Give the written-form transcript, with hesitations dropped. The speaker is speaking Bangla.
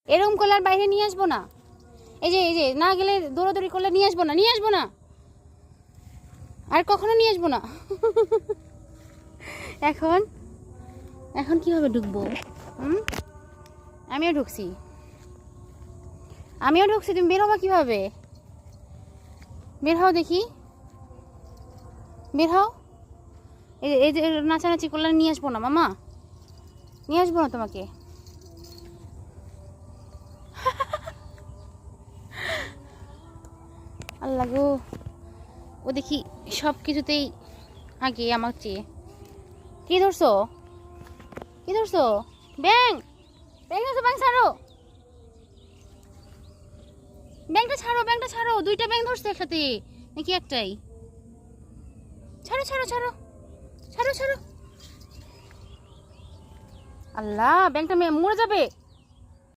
এরকম করলে আর বাইরে নিয়ে আসবো না। এই যে না গেলে দৌড়াদৌড়ি করলে নিয়ে আসবো না আর কখনো নিয়ে আসবো না। এখন এখন কিভাবে ঢুকবো? আমিও ঢুকছি, তুমি বের হবা কিভাবে? বের হও দেখি, বের হও। এই যে নাচানাচি করলে নিয়ে আসবো না মামা, নিয়ে আসবো না তোমাকে। আল্লাহ গো, ও দেখি সব কিছুতেই আগে আমার চেয়ে। কি ধরছো? ব্যাং ধরছো? ব্যাং ছাড়ো, ব্যাংটা ছাড়ো। দুইটা ব্যাং ধরছো একসাথে নাকি একটাই? ছাড়ো। আল্লাহ, ব্যাংটা মরে যাবে।